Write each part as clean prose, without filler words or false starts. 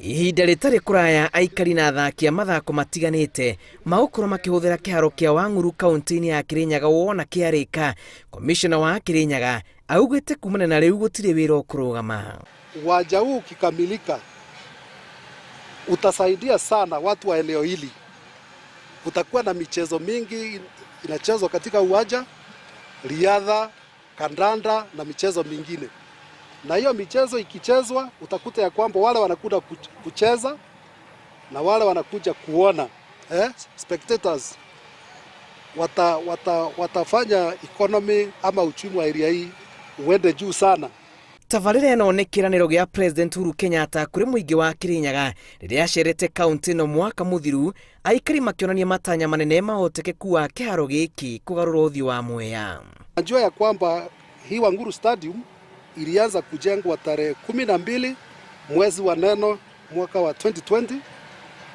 Ihinda rĩtarĩ kũraya aikari na athaki a mathako matiganĩte magũkorwo makĩhũthĩra kĩharo kĩa Wang'uru kaunti-inĩ ya Kirinyaga wona kĩarĩka. Komishona wa Kirinyaga augĩte kumana na rĩu gũtirĩ wĩra ũkũrũgama. Uwanja huu ukikamilika utasaidia sana watu wa eneo hili. Utakuwa na michezo mingi inachezwa katika uwanja, riadha, kandanda na michezo mingine. Na hiyo michezo ikichezwa utakuta ya kwamba wale wanakuja kucheza na wale wanakuja kuona, spectators watafanya economy ama uchumi wa area hii uende juu sana. Tabarĩra ĩno nĩ kĩranĩro gĩa President Uhuru Kenyatta kũrĩ mũingĩ wa Kirinyaga rĩrĩa acerete kaunti ĩno mwaka mũthiru, aikari makĩonania matanya manene ma ũhotekeku wa kĩharo gĩkĩ kũgarũra ũthiũ wa Mwea. Najua ya kwamba hii Wang'uru Stadium ilianza kujengwa tarehe 12 mwezi wa neno mwaka wa 2020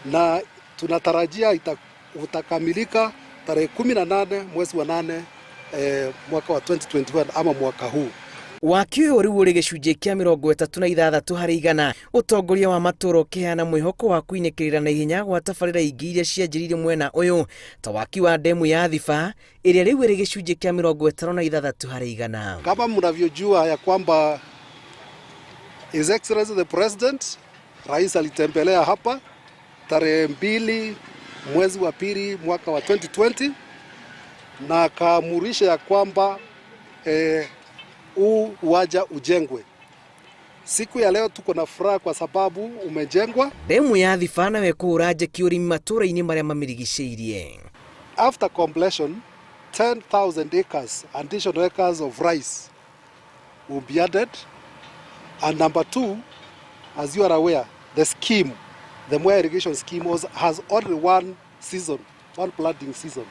na tunatarajia utakamilika tarehe 18 mwezi wa 8 mwaka wa 2021 ama mwaka huu. Waaki ũyũ rĩu ũrĩ gĩcunjĩ kĩa 36 harĩ igana. Ũtongoria wa matũũra ũkĩheana mwĩhoko wa kwinĩkĩrĩra na ihenya gwa tabarĩra ingĩ iria cianjĩrĩirie mwena ũyũ ta waki wa demu ya Thiba ĩrĩa rĩu ĩrĩ gĩcunjĩ kĩa 56 harĩ igana. Kama mnavyojua ya kwamba His Excellency the President, Rais alitembelea hapa tarehe 2 mwezi wa pili mwaka wa 2020 na akaamurisha ya kwamba uwanja ujengwe. Siku ya leo tuko na furaha kwa sababu umejengwa. Demu ya Thiba nawe kũhũra njeki ũrĩmi matũũra-inĩ marĩa mamĩrigicĩirie. After completion, 10,000 acres, additional acres of rice will be added. And number 2, as you are aware, the scheme, the Mwea irrigation scheme has only one season, one planting season.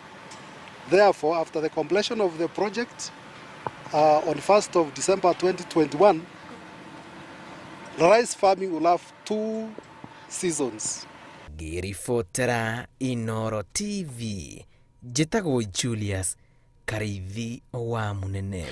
Therefore, after the completion of the project, on 1st of December 2021, rice farming will have 2 seasons. Ngĩribotera Inooro TV, njĩtagwo Julius Karĩithi wa Mũnene.